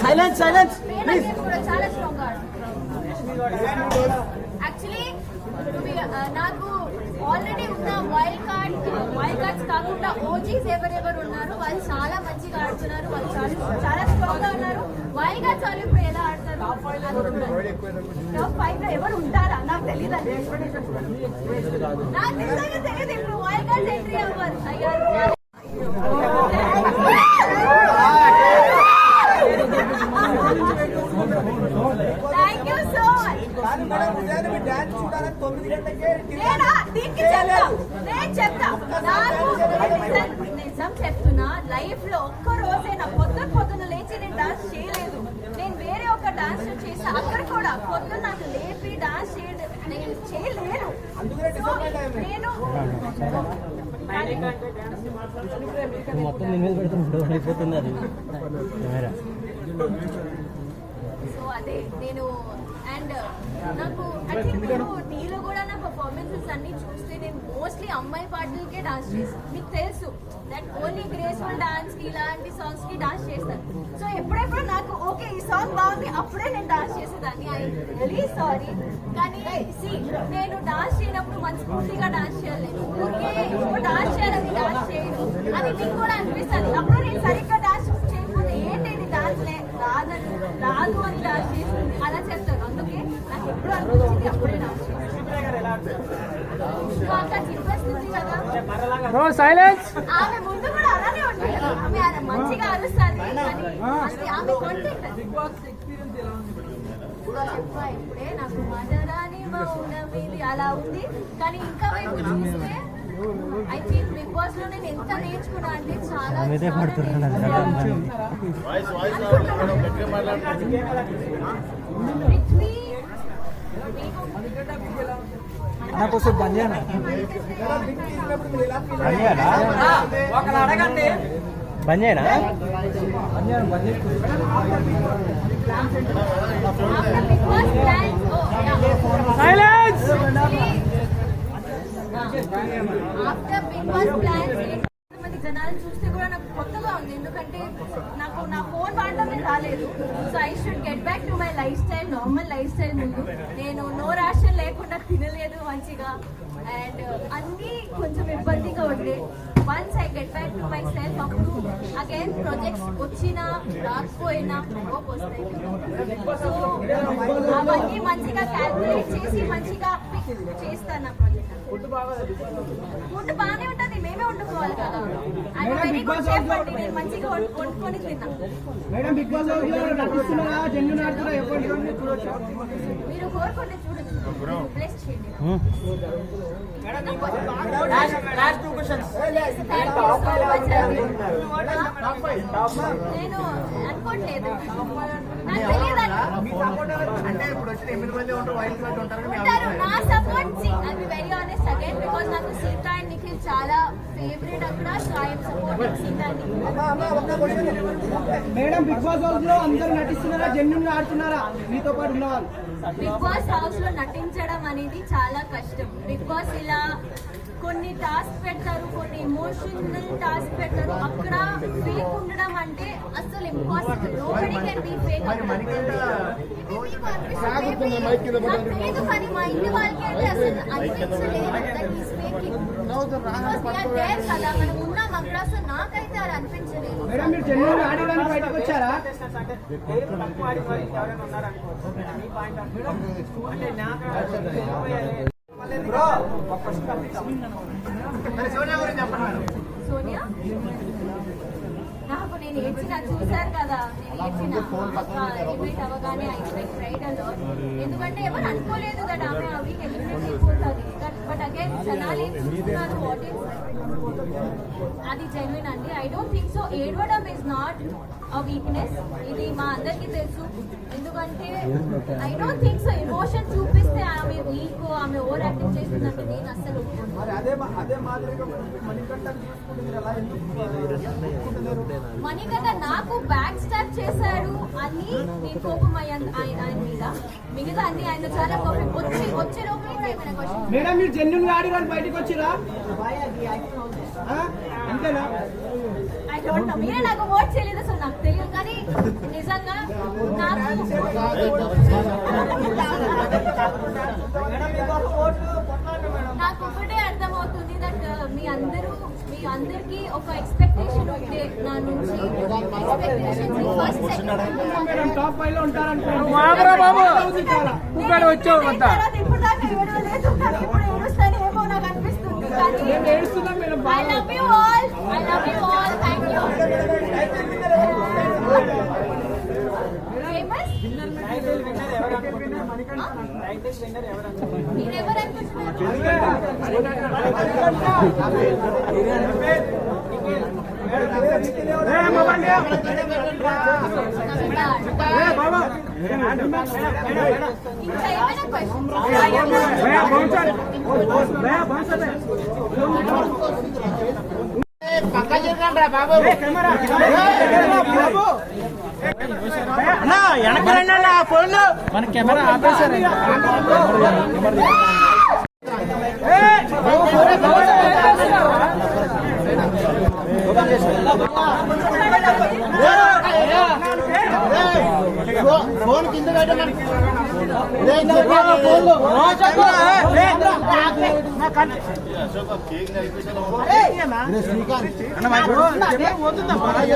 Silence silence please. చాలా strong actually నాకు already ఉన్న వైల్డ్ కార్డ్స్ కాకుండా ఓజీస్ ఎవరెవరు ఉన్నారు వాళ్ళు చాలా మంచిగా ఆడుతున్నారు, వాళ్ళు చాలా స్ట్రాంగ్ గా ఉన్నారు. వైల్డ్ కార్డ్స్ వాళ్ళు ఇప్పుడు ఎలా ఆడతారు? టాప్ 5 లో ఎవరు ఉంటారా నాకు తెలియదు, నాకు నిజంగా తెలియదు. ఇప్పుడు వైల్డ్ కార్డ్స్ ఎంట్రీ అవ్వరు. Thank you so much. నిజం చెప్తున్నా, లైఫ్ లో ఒక్క రోజైనా పొద్దున్న లేచి నేను డాన్స్ చేయలేదు. నేను వేరే ఒక డాన్స్ చేసా, అక్కడ కూడా పొద్దున్న నాకు లేపి డాన్స్ నేను చేయలేను. నేను మొత్తం నేను పెడుతుంది అది. సో అదే నేను అండ్ నాకు నీలో కూడా నా పర్ఫార్మెన్సెస్ అన్ని చూస్తే నేను మోస్ట్లీ అమ్మాయి పాటలకే డాన్స్ చేస్తాను. మీకు తెలుసు దట్ ఓన్లీ గ్రేస్ఫుల్ డాన్స్ కి ఇలాంటి సాంగ్స్ కి డాన్స్ చేస్తాను. సో ఎప్పుడెప్పుడు నాకు ఓకే ఈ సాంగ్ బాగుంది అప్పుడే నేను డాన్స్ చేసేదాన్ని. I really sorry. కానీ నేను డాన్స్ చేయనప్పుడు మనస్ఫూర్తిగా డాన్స్ చేయలేదు. ఊరికే డాన్స్ చేయాలని డాన్స్ చేయను అది మీకు కూడా అనిపిస్తుంది. అప్పుడు నేను సరిగ్గా డాన్స్ చేయకపోతే ఏంటి ఇది డాన్స్ రాదు అని డాన్స్ చేస్తుంది అలా చేస్తాను. అందుకే నాకు ఎప్పుడు అనిపించింది అప్పుడే డాన్స్ చేస్తాను. ఆమె ముందు కూడా అలానే ఉంటుంది. ఆమె మంచిగా అరుస్తుంది. ఆమె కంటెంట్ ఇప్పుడే నాకు మదరాని మౌనమిది అలా ఉంది. కానీ ఇంకా వైపు చూస్తే ఐ థింక్ బిగ్ బాస్ లో నేను ఎంత నేర్చుకున్నా అంటే చాలా నాకోసం బంద్ చేయనా బంద్ చేయనా silence. After Bigg Boss plans మంది జనాలు చూస్తే కూడా నాకు కొత్తగా ఉంది. ఎందుకంటే నాకు నా ఫోన్ వాడటమే రాలేదు. So I should get back to my life style, normal life style. ముందు నేను నో రేషన్ లేకుండా తినలేదు మంచిగా అండ్ అన్నీ కొంచెం ఇబ్బందిగా ఉండే. Once I get back to my self అప్పుడు అగైన్ ప్రాజెక్ట్స్ వచ్చినా రాకపోయినా హోప్ వస్తాయి. సో అవన్నీ మంచిగా క్యాల్కులేట్ చేసి మంచిగా చేస్తాను. నా ప్రాజెక్ట్ ఫుడ్ బాగానే ఉంటుంది, మేమే వండుకోవాలి కదా. అండ్ వెరీ గుడ్ షెఫ్ అండి, నేను మంచిగా వండుకొని తిన్నాను. మీరు కోరుకుంటే చూడొచ్చు, ప్లేస్ చేయండి. నేను అనుకోవట్లేదు, నాకు తెలియదు. నా support I be very honest again because నాకు సీత అండ్ నిఖిల్ చాలా ఫేవరెట్ అక్కడ. So I'm supporting Sita and Nikhil. Madam Bigg Boss house లో అందరూ నటిస్తున్నారా, జెన్యూన్ గా ఆడుతున్నారా మీతో పాటు ఉన్నవాళ్ళు? బిగ్ బాస్ హౌస్ లో నటించడం అనేది చాలా కష్టం. బిగ్ బాస్ ఇలా కొన్ని టాస్క్ పెడతారు, కొన్ని ఎమోషనల్ టాస్క్ పెడతారు. అక్కడ ఫేక్ ఉండడం అంటే అసలు impossible. Nobody can be fake. లేదు కానీ మా ఇంటి వాళ్ళకి అయితే అసలు అనిపించలేదు దట్ ఈస్ ఫేకింగ్. కదా మనం ఉన్నాం అక్కడ, అసలు నాకైతే అలా అనిపించలేదు. సోనియా నాకు నేను ఏడ్చిన చూసారు కదా, నేను ఏడ్చిన ఎలిమినేట్ అవ్వగానే ఐ ఎక్స్పెక్ట్ రైట్ అలో. ఎందుకంటే ఎవరు అనుకోలేదు కదా ఆమె ఆ వీక్ ఎలిమినేట్ అయిపోతుంది. బట్ అగైన్ జనాలు ఏం చూస్తున్నారు ఆడియన్స్, అది జెన్యున్ అండి. ఐ డోంట్ థింక్ సో ఏడవడం ఇస్ నాట్ అ వీక్నెస్, ఇది మా అందరికీ తెలుసు. ఎందుకంటే I don't think so emotion చూపిస్తే ఆమె వీక్, ఆమె ఓవర్ యాక్టింగ్ చేస్తుందంటే నేను అస్సలు మణికంఠ నాకు బ్యాక్ స్టాప్ చేశాడు అని నేను కోపం ఆయన మీద. మిగతా అన్ని ఆయన చాలా కోపం వచ్చే లోపల మేడం మీరు జెన్యూన్ గా ఆడి బయటకు వచ్చిరా అంటే మీరేనా? I don't know. మీరే నాకు ఓట్ చేయలేదు అసలు నాకు తెలియదు కానీ నిజంగా నాకు నాకు ఒకటే అర్థమవుతుంది దట్ మీ అందరికీ ఒక ఎక్స్పెక్టేషన్ ఉంటే నా నుంచి ఎక్స్పెక్టేషన్ ఫస్ట్ మేడం టాప్ 5 లో ఉంటారనుకోండి. ఇప్పుడు దాకా ఏడవలేదు కానీ ఇప్పుడు ఏడుస్తాను ఏమో నాకు అనిపిస్తుంది కానీ మేము ఏడుస్తున్నాం madam. I love you all. Thank you. Famous? మీరెవరు ఇంకా ఏమైనా అన్నా వెనక రండి అన్న ఫోన్ మన కెమెరా ఆపేశారు ఫోన్ కింద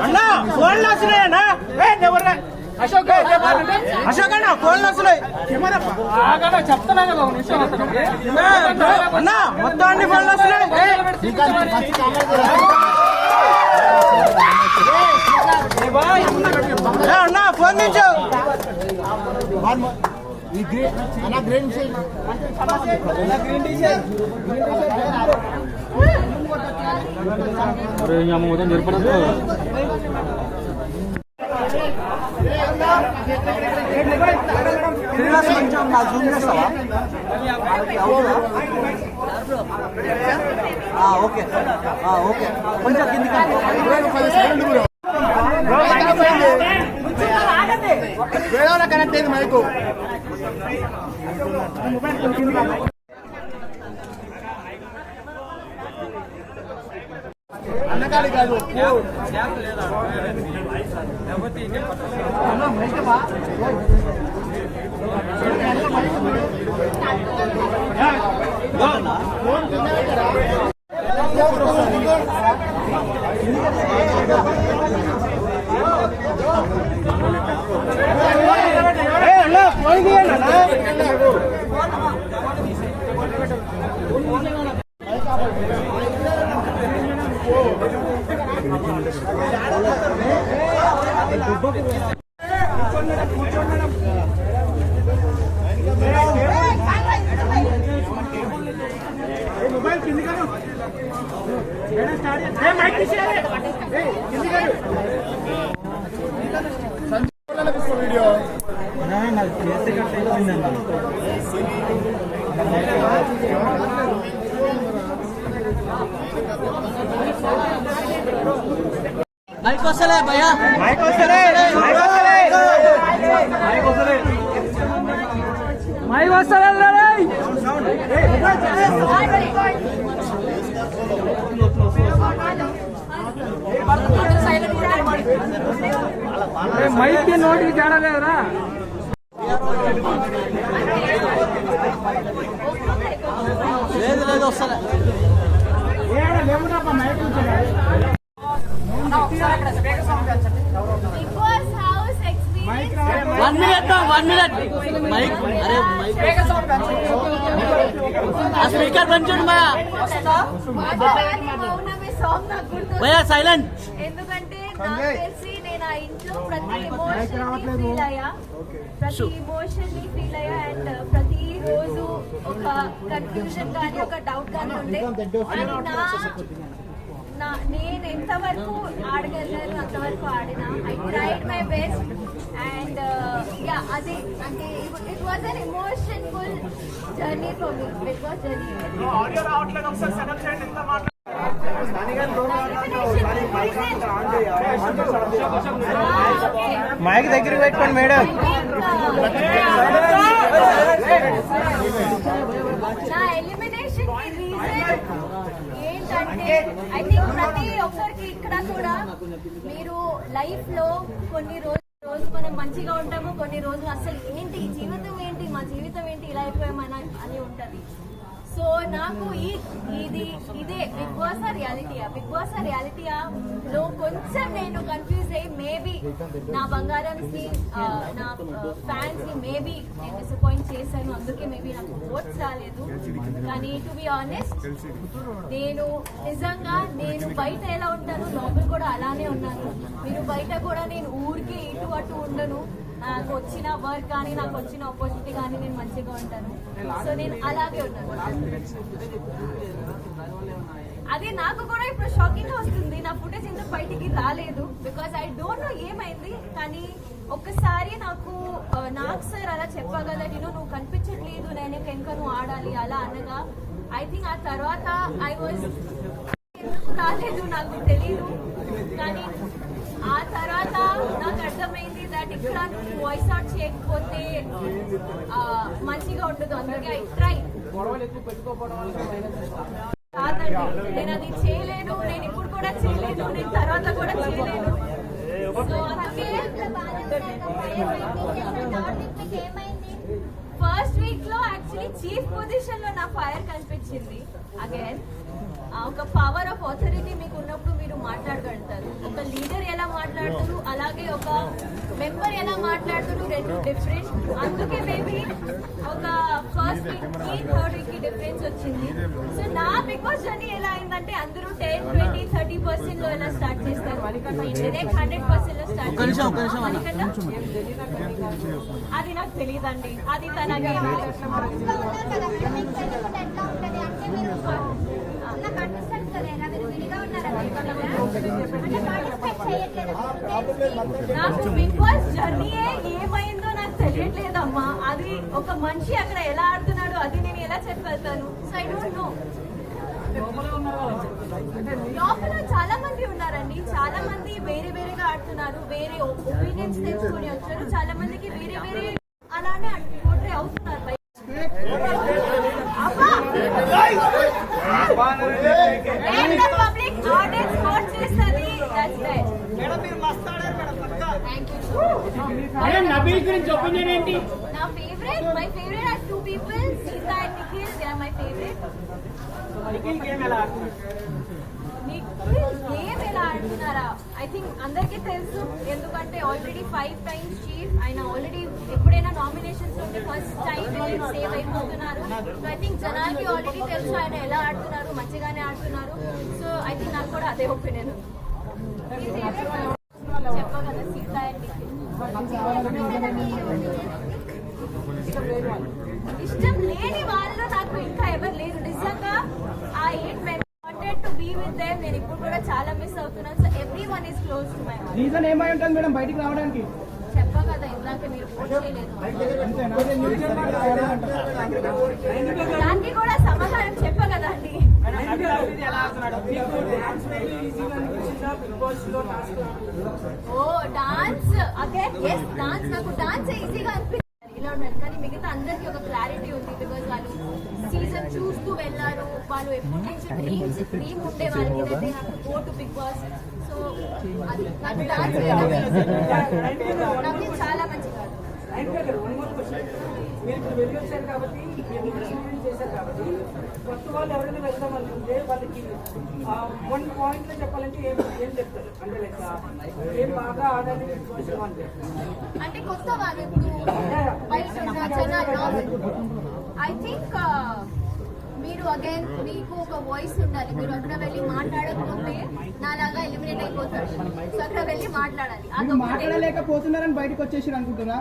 అన్నా ఫోన్లు వస్తున్నాయన్నా అశోక్ అన్న ఫోన్లు వస్తున్నాయి చెప్తున్నా కదా అన్నా మొత్తం అన్ని ఫోన్లు వస్తున్నాయి అన్నా ఫోన్ నుంచి గ్రీన్ మొత్తం జరిపడదు కొంచెం నా జూమ్ చేస్తావా ఓకే ఓకే కొంచెం కిందికి కనెక్ట్ అయింది మైకు అన్నకాడి కాదు మొబైల్ కింది కాదు వీడియో నాకు చేస్తే కట్ అయిపోయిందండి మైక్ వస్తలే భయ్యా మైక్ వస్తలే మైక్ వస్తలే మైక్ నోటికి తేడా లేదురా లేదు లేదు వస్తలే వన్ మినిట్ మైక్ అరే మైక్ స్పీకర్ పంచండి భయ్యా సైలెంట్ ఎందుకంటే నాకు తెలిసి నేను ఆ ఇంట్లో ప్రతి ఎమోషన్ ని ఫీల్ అయ్యా అండ్ ప్రతి రోజు ఒక కన్ఫ్యూజన్ కానీ ఒక డౌట్ కానీ ఉండే నేను ఎంతవరకు ఆడగలిగాను అంతవరకు ఆడిన I tried my best and yeah అదే అంటే it was an emotionful journey for me Bigg Boss journey mic దగ్గర పెట్టుకోండి మేడం నా ఎలిమినేషన్ కి రీజన్ ఏంటంటే ఐ థింక్ ప్రతి ఒక్కరికి మీరు లైఫ్ లో కొన్ని రోజు మనం మంచిగా ఉంటాము, కొన్ని రోజులు అసలు ఏంటి ఈ జీవితం ఏంటి, మా జీవితం ఏంటి, ఇలా అయిపోయామని అని ఉంటది. సో నాకు ఇదే బిగ్ బాస్ రియాలిటీయా, బిగ్ బాస్ రియాలిటీయా లో కొంచెం నేను కన్ఫ్యూజ్ అయ్యి మేబీ నా బంగారంస్ ని నా ఫ్యాన్స్ ని మేబీ నేను డిసప్పాయింట్ చేశాను, అందుకే మేబీ నాకు ఓట్స్ రాలేదు. కానీ టు బి ఆనెస్ట్ నేను నిజంగా నేను బయట ఎలా ఉంటాను లోపల కూడా అలానే ఉన్నాను. మీరు బయట కూడా నేను ఊరికి ఇటు అటు ఉండను, నాకు వచ్చిన వర్క్ కానీ నాకు వచ్చిన ఆపర్చునిటీ కానీ నేను మంచిగా ఉంటాను. సో నేను అలాగే ఉన్నాను. అదే నాకు కూడా ఇప్పుడు షాకింగ్ గా వస్తుంది, నా ఫుటేజ్ ఎందుకు బయటికి రాలేదు, బికాస్ ఐ డోంట్ నో ఏమైంది. కానీ ఒక్కసారి నాకు సార్ అలా చెప్పగల నువ్వు కనిపించట్లేదు, నేను ఇంకా నువ్వు ఆడాలి అలా అనగా ఐ థింక్ ఆ తర్వాత ఐ వాజ్ రాలేదు నాకు తెలీదు. కానీ ఆ తర్వాత నాకు అర్థమైంది దట్ ఇక్కడ వాయిస్ అవుట్ చేయకపోతే మంచిగా ఉండదు, అందుకే ఐ ట్రై. కాదండి, నేను అది చేయలేను, నేను ఇప్పుడు కూడా చేయలేను, నేను తర్వాత కూడా చేయలేను. సో అందుకే ఫస్ట్ వీక్ లో యాక్చువల్లీ చీఫ్ పొజిషన్ లో నా ఫైర్ కనిపించింది. అగైన్ ఒక పవర్ ఆఫ్ అథారిటీ మీకు ఉన్నప్పుడు మీరు మాట్లాడగలుగుతారు. ఒక లీడర్ ఎలా మాట్లాడతారు, అలాగే ఒక మెంబర్ ఎలా మాట్లాడతారు, రెండు డిఫరెంట్. అందుకే మేబీ ఒక ఫస్ట్ వీక్ కి థర్డ్ వీక్ కి డిఫరెన్స్ వచ్చింది. సో నా బిగ్ బాస్ జర్నీ ఎలా అయిందంటే అందరూ 10-20-30% లో ఎలా స్టార్ట్ చేస్తారు, డైరెక్ట్ 100% లో స్టార్ట్ చేస్తారు. అది నాకు తెలియదండి, అది తనకి నాకు బిగ్ బాస్ జర్నీ ఏమైందో నాకు తెలియట్లేదమ్మా. అది ఒక మనిషి అక్కడ ఎలా ఆడుతున్నాడు అది నేను ఎలా చెప్పగలుగుతాను. So I don't know. లోపల చాలా మంది ఉన్నారండి, చాలా మంది వేరే వేరేగా ఆడుతున్నారు, వేరే ఒపీనియన్స్ తెలుసుకొని వచ్చారు, చాలా మందికి వేరే వేరే అలానే పోట్రే అవుతున్నారు. పబ్లిక్ ఆడియన్స్ ఓట్ చేస్తుంది. నబీల్ గురించి ఒపీనియన్ ఏంటి? నా favourite, my favourite are two people, Sita and Nikhil. They are my favourite. Nikhil game ఎలా ఆడుతున్నాడు? నిఖిల్ గేమ్ ఎలా ఆడుతున్నారా ఐ థింక్ అందరికీ తెలుసు, ఎందుకంటే ఆల్రెడీ 5 times చీఫ్ ఆయన. ఆల్రెడీ ఎప్పుడైనా నామినేషన్స్ ఉంటే ఫస్ట్ టైం సేవ్ అయిపోతున్నారు. సో ఐ థింక్ జనాలకి ఆల్రెడీ తెలుసు ఆయన ఎలా ఆడుతున్నారు, మంచిగానే ఆడుతున్నారు. సో ఐ థింక్ నాకు కూడా అదే ఒపీనియన్. చెప్పగల సీత అండ్ నిఖిల్. ఇష్టం లేని వాళ్ళు నాకు ఇంకా ఎవరు లేరు నిజంగా. ఆ 8 members wanted to be with them. నేను ఇప్పుడు కూడా చాలా మిస్ అవుతున్నాను. So everyone is close to my heart. Reason ఏమై ఉంటుంది మేడం బయటికి రావడానికి? చెప్పా కదా ఇందాక మీరు ఫోన్ చేయలేదు, దానికి కూడా సమాధానం చెప్పా కదా అండి. ఓ డాన్స్ అగైన్, ఎస్ డాన్స్. నాకు డాన్స్ ఈజీగా అనిపిస్తుంది ఇలా ఉన్నాను, కానీ మిగతా అందరికీ ఒక క్లారిటీ ఉంది. బికాజ్ వాళ్ళు సీజన్ చూస్తూ వెళ్ళారు, వాళ్ళు ఎప్పటి నుంచి డ్రీమ్ ఉండే వాళ్ళకి నాకు go to Bigg Boss. So అది నాకు డాన్స్ నాకు చాలా మంచిగా. మీరు ఇప్పుడు వెళ్ళి వచ్చారు కాబట్టి చేశారు కాబట్టి కొత్త వాళ్ళు ఎవరైనా వెళ్దాం అనుకుంటే వాళ్ళకి 1 point లో చెప్పాలంటే ఏం చెప్తారు? అంటే లైక్ ఏం బాగా ఆడాలి అంటే కొత్త వాళ్ళు ఇప్పుడు ఐ థింక్ మీరు అగైన్ మీకు ఒక వాయిస్ ఉండాలి. మీరు అక్కడ వెళ్ళి మాట్లాడకపోతే నాలాగా ఎలిమినేట్ అయిపోతారు. సో అక్కడ వెళ్ళి మాట్లాడాలి. మాట్లాడలేకపోతున్నారని బయటకు వచ్చేసి అనుకుంటున్నా.